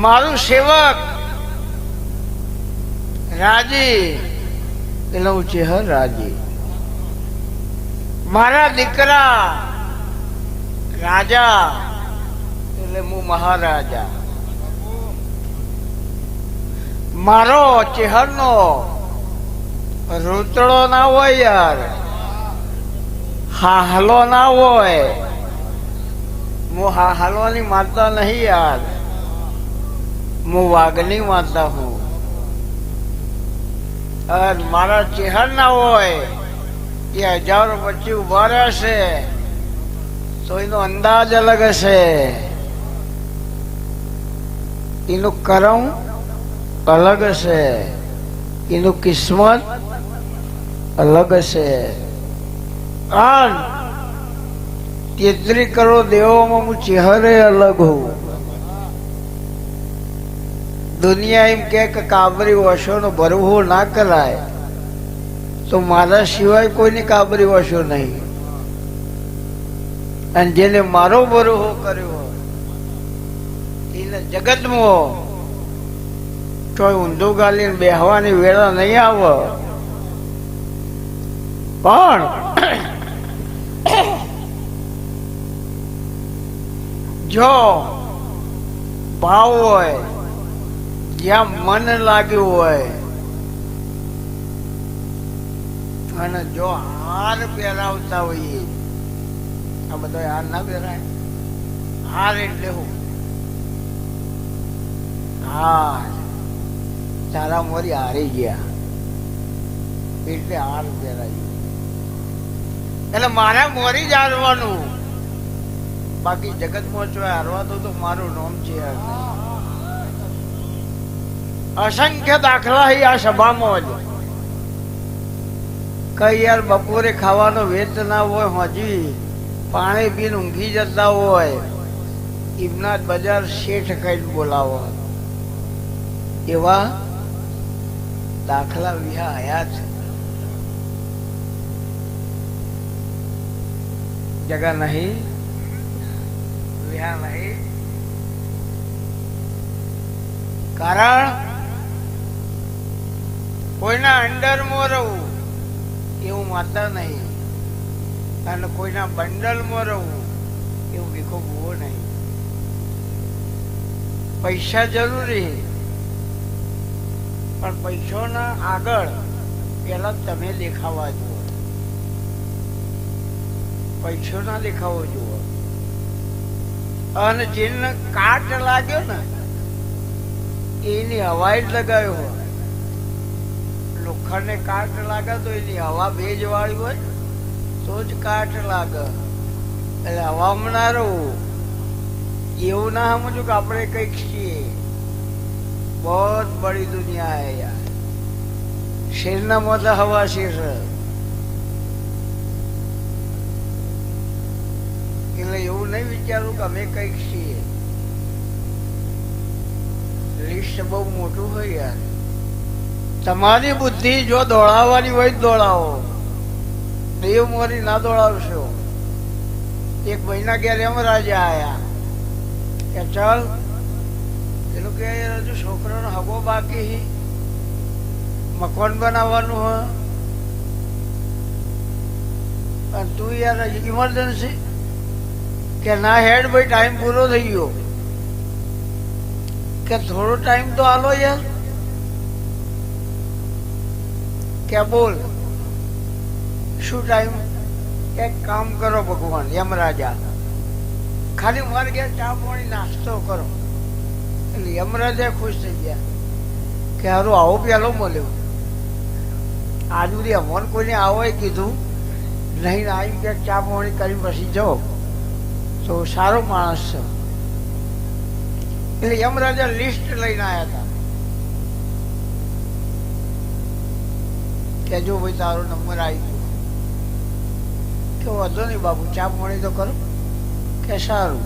મારું સેવક રાજી એટલે હું ચેહર રાજી, મારા દીકરા રાજા એટલે હું મહારાજા, મારો ચેહરનો રૂતળો ના હોય યાર, હાહલો ના હોય, હું હાહલવાની માતા નહીં યાર, હું વાઘની માતા હું. અને મારા ચેહર ના હોય એ હજારો પછી ઉભા રહેશે તો એનો અંદાજ અલગ હશે, એનું કરમ અલગ હશે, એનું કિસ્મત અલગ હશે. અને 33 કરોડ દેવોમાં હું ચેહરે અલગ હોઉં. દુનિયા એમ કે કાબરી વશોનો ભરવો ના કરાય તો મારા સિવાય કોઈની કાબરી વશો નહીં. અને જેને મારો ભરવો કર્યો એને જગતમાં કોઈ ઊંધું ગાલીને બેહવાની વેળા નહીં આવે. પણ જો ભાવ હોય, જ્યાં મન લાગ્યું હોય, અને જો હાર પહેરાવતા હોઈએ, આ બધો હાર ના પહેરાય. હાર એટલે હું હાર તારા મોરી હારી ગયા એટલે હાર પહેરાયું. એટલે મારે મોરી જ હારવાનું, બાકી જગતમાં જો હારવા તો મારું નામ છે. અસંખ્ય દાખલા આ સભામાં જ. કઈ યાર બપોરે ખાવાનો વેત ના હોય, હજી પાણી પીને ઊંઘી જતા હોય, ઇમનાથ બજાર શેઠ કઈ બોલાવો, એવા દાખલા વિહા આયા છે. જગા નહીં, વિહા નહીં. કારણ કોઈના અંડરમાં રહું એવું માતા નહીં, અને કોઈના બંડલમાં રહું એવું ભીખો ભૂવો નહીં. પૈસા જરૂરી, પણ પૈસાના આગળ પેલા તમે દેખાવા જુઓ, પૈસો ના દેખાવો જુઓ. અને જેને કાટ લાગ્યો ને એની હવા જ લગાવ્યો હોય. લોખંડને કાટ લાગે તો એની હવા ભેજ વાળી હોય તો જ કાટ લાગે. એટલે હવામાં ના રહું, એવું ના સમજો કે આપણે કઈક છીએ. બહુ બડી દુનિયા હે યાર. શેરના મોઢા હવા શેર, એટલે એવું નહીં વિચારું કે અમે કઈક છીએ. લિસ્ટ બહુ મોટું હોય યાર. તમારી બુદ્ધિ જો દોડાવવાની હોય દોડાવો, દેવ મોરી ના દોડાવશો. એક મહિના ઘેર એમ રાજા આયા કે ચાલ પેલું કે હજુ છોકરાનો હગો બાકી, મકાન બનાવવાનું હોય, અને તું યાર ઇમરજન્સી કે ના હેડ ભાઈ ટાઈમ પૂરો થઈ ગયો, કે થોડો ટાઈમ તો આલો યાર. કે બોલ શું ટાઈમ? એક કામ કરો ભગવાન યમરાજા, ખાલી મારે ઘેર ચા પાણી નાસ્તો કરો. એટલે યમરાજા ખુશ થઈ ગયા કે હારું આવો પેલો મળ્યો. આજ સુધી અમોન કોઈને આવો કીધું નહીં, આવી કે ચા પાણી કરી પછી જાઓ તો સારો માણસ છે. એટલે યમરાજા લિસ્ટ લઈને આવ્યા હતા કે જો ભાઈ તારો નંબર આવી ગયો, કે વાંધો નહીં બાબુ ચા પાણી તો કરો. કે સારું.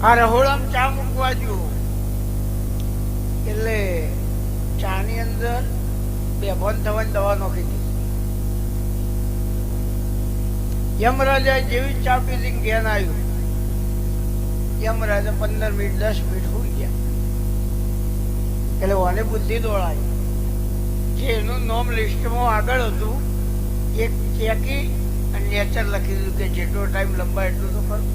આ રહોડામાં ચા મૂકવા જુઓ એટલે ચાની અંદર બેભાન થવાની દવા નાખી દીધી. યમરાજા જેવી ચા પીધી જ્ઞાન આવ્યું. યમરાજા 15 મિનિટ 10 મિનિટ હોઈ ગયા. એટલે ઓને બુદ્ધિ દોડાય. જે એનું નામ લિસ્ટમાં આગળ હતું એક ચેકી અને નેચર લખી દીધું કે જેટલો ટાઈમ લંબાય એટલું તો ખરું.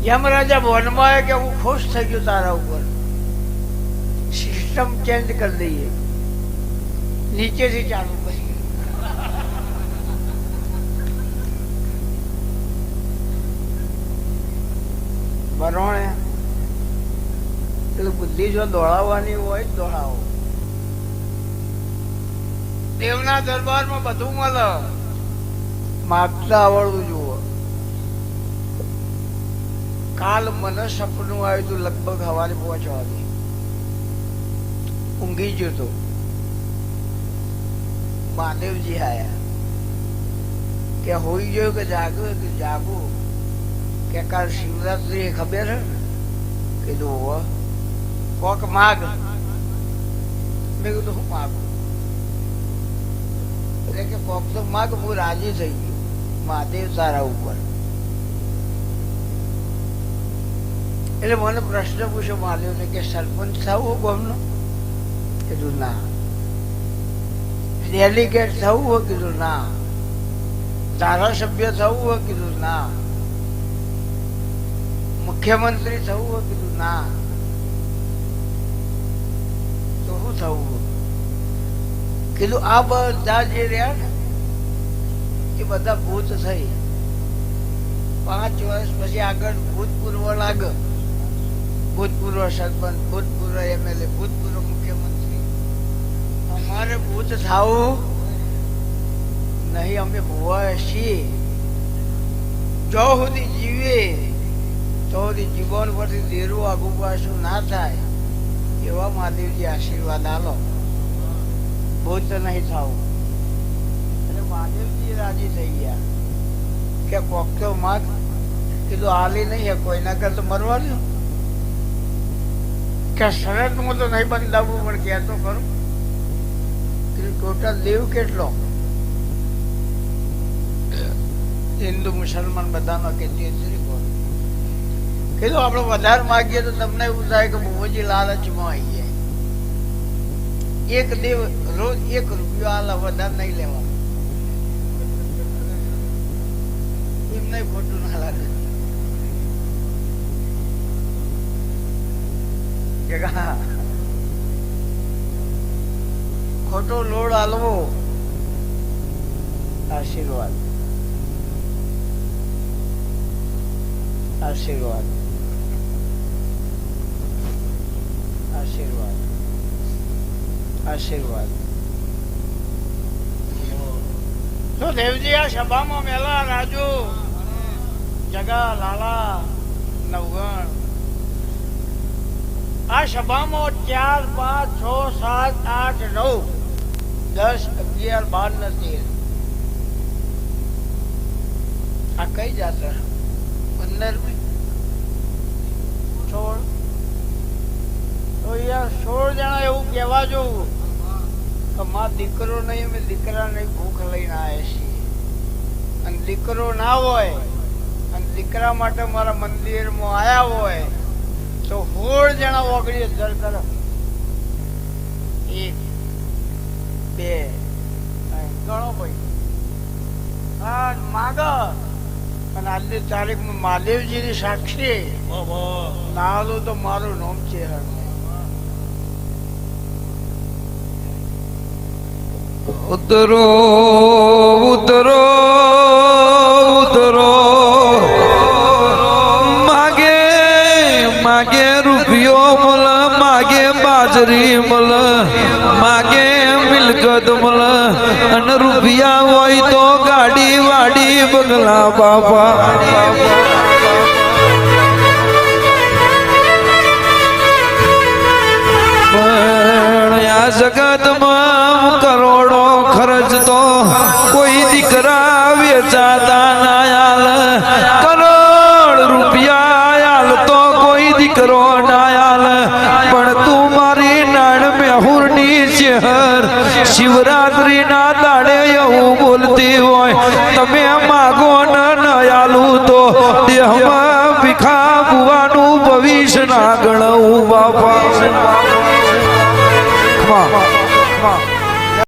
યમરાજા વનમાં આવ્યા કે હું ખુશ થઈ ગયો તારા ઉપર, સિસ્ટમ ચેન્જ કરી દઈએ, નીચેથી ચાલુ કરી. બરોણે એટલે બુદ્ધિ જો દોડાવવાની હોય દોડાવો. દેવના દરબારમાં બધું મળે, માગતા આવડવું જુઓ. કાલ મને સપનું આવ્યું હતું લગભગ સવારે 5 વાગે, ઊંઘી ગયો તો. મહાદેવજી આયા કે હોઈ ગયો કે જાગો કે જાગો, કે કાલ શિવરાત્રી ખબર હે ને? કીધું કોક માગ. મેં કીધું હું માગું? એટલે કે કોક તો માગ, હું રાજી થઈ ગયો મહાદેવ તારા ઉપર. એટલે મને પ્રશ્ન પૂછ્યો મહાદેવને કે સરપંચ થવું ગામનો? કીધું ના. ડેલિગેટ થવું હોય? કીધું ના. ધારાસભ્ય થવું હોય? કીધું ના. મુખ્યમંત્રી થવું હોય? કીધું ના. તો શું થવું? કીધું આ બધા જે રહ્યા ને એ બધા ભૂત થઈ. 5 વર્ષ પછી આગળ ભૂતપૂર્વ લાગે, ભૂતપૂર્વ સરપંચ, ભૂતપૂર્વ MLA, ભૂતપૂર્વ મુખ્યમંત્રી. અમારે ભૂત થવું નહીં, અમે ભૂવા છીએ. જો સુધી જીવે તો સુધી જીવન પરથી દેરું આગુ પાછું ના થાય એવા મહાદેવજી આશીર્વાદ આલો. ભૂત નહીં થવું. એટલે મહાદેવજી રાજી થઈ ગયા કે કોક તો માગ. કીધું હાલી નહીં કોઈના કરતો મરવાનું. કે શરતમાં તો નહીં બંધાવવું પણ કે તો ખરું. ટોટલ દેવ કેટલો? હિન્દુ મુસલમાન બધાનો કે 33 કોણ. કીધું આપણે વધારે માગીએ તો તમને એવું થાય કે બહુજી લાલચમાં આવી જાય. એક દેવ રોજ 1 રૂપિયો હાલ વધારે નહીં લેવાનું. એમને ખોટું ના લાગે. ખોટો લોડ હાલવો આશીર્વાદ. આશીર્વાદ આશીર્વાદ આશીર્વાદ. તો દેવજી આ સભામાં મેલા રાજુ જગા લાલા નવગણ આ સભામાં 4 5 6 7 8 9 10 11 12 ને 13 આ કઈ જાત્રા? 15 16 તો યાર 16 જણા એવું કહેવા જોવું કે માં દીકરો નહીં, અમે દીકરા નહીં, ભૂખ લઈને આવ્યા છીએ. અને દીકરો ના હોય અને દીકરા માટે મારા મંદિરમાં આવ્યા હોય તો 16 જણા ઓગળી અધર કરો. 1 2 ગણો ભાઈ માગ. અને આજની તારીખમાં મહાદેવજીની સાક્ષી નાલું તો મારું નામ છે. ઉતરો ઉતરો ઉતરો માગે માગે રૂપિયો મલ, માગે બાજરી મલ, માગે મિલકત મલ. અને રૂપિયા હોય તો ગાડી વાડી બંગલા બાપા. આ જગતમાં કરોડો ખર્ચ તો કોઈ દીકરા વેચાતા ના આલ. કરોડ રૂપિયા આલ તો કોઈ દીકરો ના આલ. પણ તું મારી નાણ મેહુરની શહેર શિવરાત્રી ના દાડે એવું બોલતી હોય, તમે માગો ન આલું તો દેહમાં ભીખા બુવાનું ભવિષ્ય ના આગળ ઉભા પાછળ ખમા